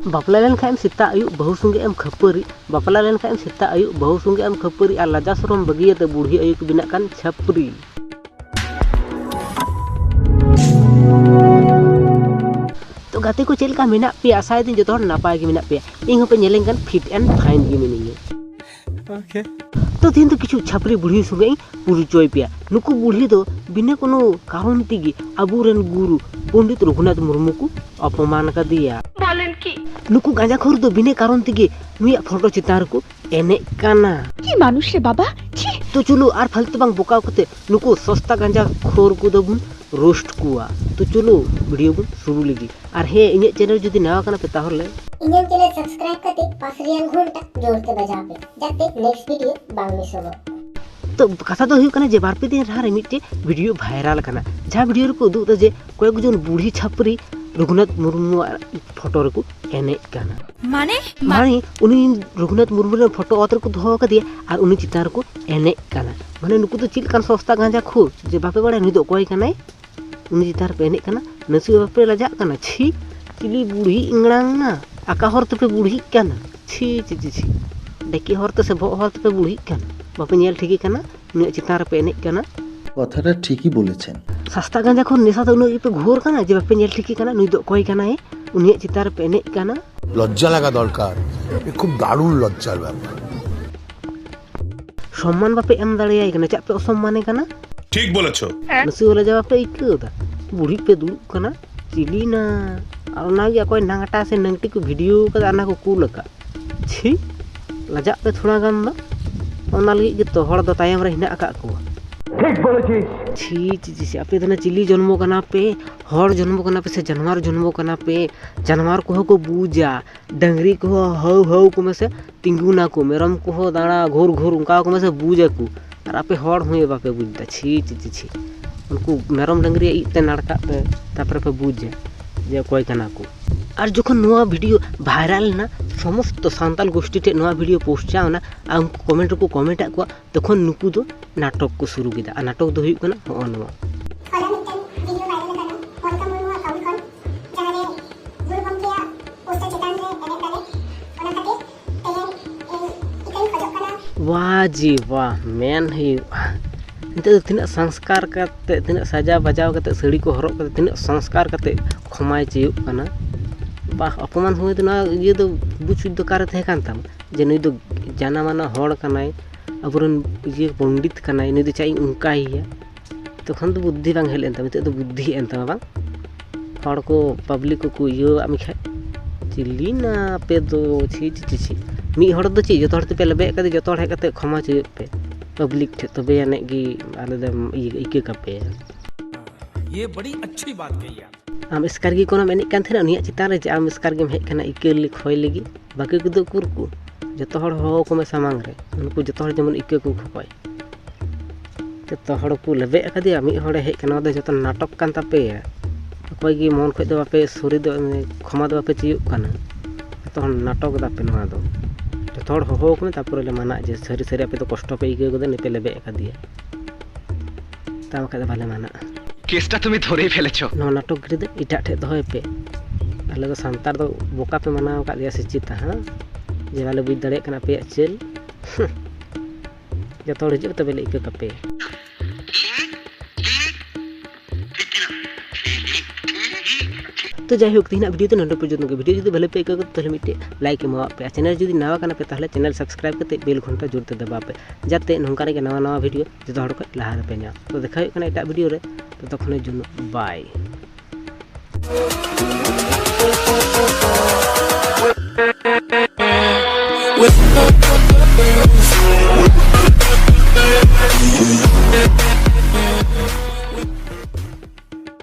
बापला लेन खाएम सेता आयु बहु संगे एम खपरी बापला लेन खाएम सेता आयु बहु संगे एम खपरी और लाजा सरम बगियते बुढ़ी आयु को बिना कान छपरी तो गाते को चेलका मेना पे आसाय दिन जतो नापाय गे मेना पे इन पे नेलें कान फिट एंड फाइन गे मिनिए ओके तो दिन तो किछु छपरी बुढ़ी संगे पुरुचोय पे नुकु बुढ़ी दो बिना कोनो कारण तिगी अबुरन गुरु पंडित रघुनाथ मुर्मू को अपमान का दिया नुकु गांजा खोर दो बिना कारण तिगे नुया फोटो चितार को एने काना की मानुष रे बाबा छी तो चलो आर फालतू बांग बोकाव कते नुकु सस्ता गांजा खोर को दबुन रोस्ट कुआ तो चलो वीडियो को शुरू लगी और हे इने चैनल जदी नवा काना पे ताहले इने चैनल सब्सक्राइब करते पास रियांग घंटा जोर के बजा पे जाते नेक्स्ट वीडियो बांग मिस हो तो कथा तो हुई जे बारपे दिन रहा मिट्टे वीडियो वायरल करना जहाँ वीडियो को उदूग जे कयेक जन बुढ़ी छापरी रघुनाथ मुर्मू फोटो रे को एने काना माने उनी रघुनाथ मुर्मू रे फोटो अतर को दोहो कदिया और उनी चितार को एने काना माने नुकु तो चिल कान सस्ता गांजा खो जे बापे बड़ा नी दो कोई कानाय उनी चितार पे एने काना नसी बापे लजा काना छी चिली बुढ़ी इंगड़ांग ना आका हरते पे बुढ़ी काना छी छी छी डेकी हरते से भो हरते पे बुढ़ी काना बापे नेल ठीकी काना उनी चितार पे एने काना কথাটা ঠিকই বলেছেন सस्ता गांजा खो नेशा तो उनी पे घोर काना जे बापे नेल ठीकी काना नुई दो कोई काना है उनी चितार पे एने काना লজ্জা লাগা দরকার এ খুব দারুণ লজ্জার ব্যাপার সম্মান বাপে এম দাঁড়িয়ে কানা চাপে অসম্মানে কানা ঠিক বলেছো নসি হলে যাওয়া पे इकदा बुढ़ी पे दुड़ काना चिली ना और ना गया कोई नांगटा से नंगटी को वीडियो का आना को कूल का छी लजा पे थोड़ा गान दो ओना लगी के तो हड़ दो तायम रे हिना आका को ठीक बोले छी छी छी आपे दना चिली जन्मो कना पे हड़ जन्मो कना पे से जानवर जन्मो कना पे जानवर को बूजा डंगरी को हौ हौ को में से तिंगुना को मेरम को दाड़ा घोर घोर उनका को में से बूजा को और आपे हड़ हुए बापे बुझता छी छी छी उनको मेरम डंगरी इते नाड़का पे तापर पे बूजा जे कोई कना को और जखन नवा वीडियो वायरल ना समस्त सान्ताल गोष्ठी टे नवा वीडियो पोस्ट जाओना आ उनको कमेंट को कमेंट आको तखन नुकु दो नाटक को शुरू किदा आ नाटक दो हुई कना हो नवा वाह जी वाह मेन ही तीना संस्कार करते तीना सजा बजाव करते साड़ी को हरक करते तीना संस्कार करते खमाय चेयुक कना बाह अपमान हुए तो ना ये तो बुझ दो कार थे कान ताम जे नई तो जाना माना हड़ कनाय अबरन ये पंडित कनाय नई तो चाइ उनका ही है तो खन तो बुद्धि बांग हेल एंता तो बुद्धि एंता बांग हड़ को पब्लिक को यो आमी खा चिली ना पे दो छी छी छी मी हड़ दो ची जतो हड़ पे लेबे कदे जतो हड़ कते खमा चेयुक पे पब्लिक ठे तबे याने की आले दम इके कपे ये बड़ी अच्छी बात कही यार आम स्कार गी कोना मेनिक कान थेना उनिया चितान रे जे आम स्कार गेम हेज कना इके लि खोय लगी बाकी को कुरकु जतो हड़ हो को में सामांग रे उनको जतो हड़ जेमन इके को खपाय जतो हड़ को लेबे कदिया मी हड़ हेज कना दे जतो नाटक कान तापे कोई गी मन खय दो बापे सोरी दो खमा दो बापे चियु काना जतो हड़ नाटक दापे नवा दो जतो हड़ हो को में तापर ले माना जे सरी सरी आपे तो कष्ट पे इके गदे नेपे लेबे कदिया ताम का भाले माना केसटा तुम धरे फेलेछो नो नाटक गिरे इटा ठे दो पे आले तो सांतार दो बोका पे मनाव का दिया से चिता हां जे वाले बुझ दड़े कना पे चल जतो हजे तबे ले इके कपे तो जाई होक तीना वीडियो तो नंदो पर्यंत के वीडियो जदी भले पे को तले मिटे लाइक एमा पे चैनल जदी नवा कना पे ताहले चैनल सब्सक्राइब करते बेल घंटा जोरते दबा पे जाते नंका रे नवा नवा वीडियो जतो हड़ को लहा रे पे न्या तो देखा कना एटा वीडियो रे तो तखने जुनो बाय with